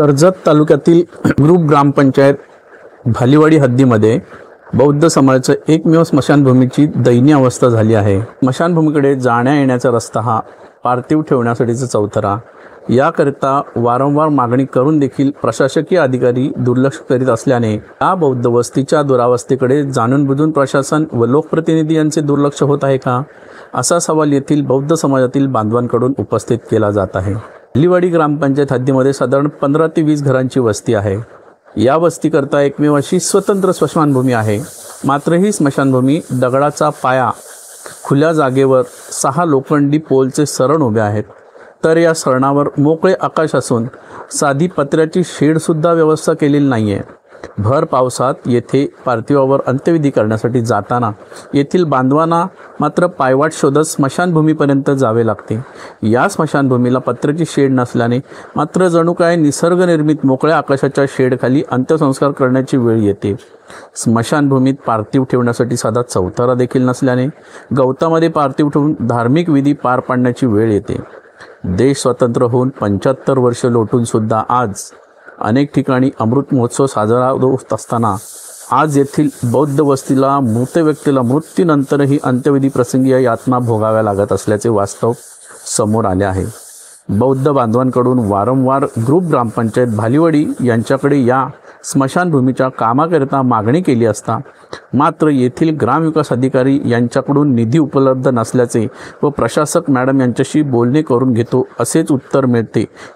कर्जत तालुक्यातील ग्रुप ग्रामपंचायत भालीवाडी हद्दीमध्ये बौद्ध समाजाचं एकमेव स्मशानभूमीची दयनीय अवस्था झाली आहे। स्मशानभूमीकडे जाण्या येण्याचा रस्ता हा पार्थिव ठेवण्यासाठीचा चौथरा, याकरिता वारंवार मागणी करून देखील प्रशासकीय अधिकारी दुर्लक्ष करीत असल्याने या बौद्ध वस्तीच्या दुरावस्थेकडे जाणून-बुजून प्रशासन व लोकप्रतिनिधी यांचे दुर्लक्ष होत आहे का, असा सवाल येथील बौद्ध समाजातील बांधवांकडून उपस्थित केला जात आहे। भालीवाडी ग्रामपंचायत हद्दीमध्ये साधारण 15 ते 20 घरांची वस्ती आहे। या वस्तीकरता एकमेव अशी स्वतंत्र स्मशानभूमी आहे। मात्र ही स्मशानभूमी दगडाचा पाया, खुल्या जागेवर 6 लोखंडी पोलचे सरण उभे आहेत। तर या सरणावर मोकळे आकाश असून साधी पत्र्याची शेडसुद्धा व्यवस्था केलेली नाही आहे। भर पावसात येथे पार्थिवावर अंत्यविधी करण्यासाठी जाताना येथील बांधवांना मात्र पायवाट शोधत स्मशानभूमीपर्यंत जावे लागते। या स्मशानभूमीला पत्र्याची शेड नसल्याने मात्र जणू काय निसर्गनिर्मित मोकळ्या आकाशाच्या शेडखाली अंत्यसंस्कार करण्याची वेळ येते। स्मशानभूमीत पार्थिव ठेवण्यासाठी साधा चौथरा देखील नसल्याने गवतामध्ये पार्थिव ठेवून धार्मिक विधी पार पाडण्याची वेळ येते। देश स्वतंत्र होऊन 75 वर्ष लोटून सुद्धा आज अनेक ठिकाणी अमृत महोत्सव साजरा होत असताना आज येथील बौद्ध वस्तीला मृत व्यक्तीला मृत्यूनंतरही अंत्यविधी प्रसंगी या यातना भोगाव्या लागत असल्याचे वास्तव समोर आले आहे। बौद्ध बांधवांकडून वारंवार ग्रुप ग्रामपंचायत भालीवाडी यांच्याकडे या स्मशानभूमीच्या कामाकरिता मागणी केली असता मात्र येथील ग्रामविकास अधिकारी यांच्याकडून निधी उपलब्ध नसल्याचे व प्रशासक मॅडम यांच्याशी बोलणे करून घेतो असेच उत्तर मिळते।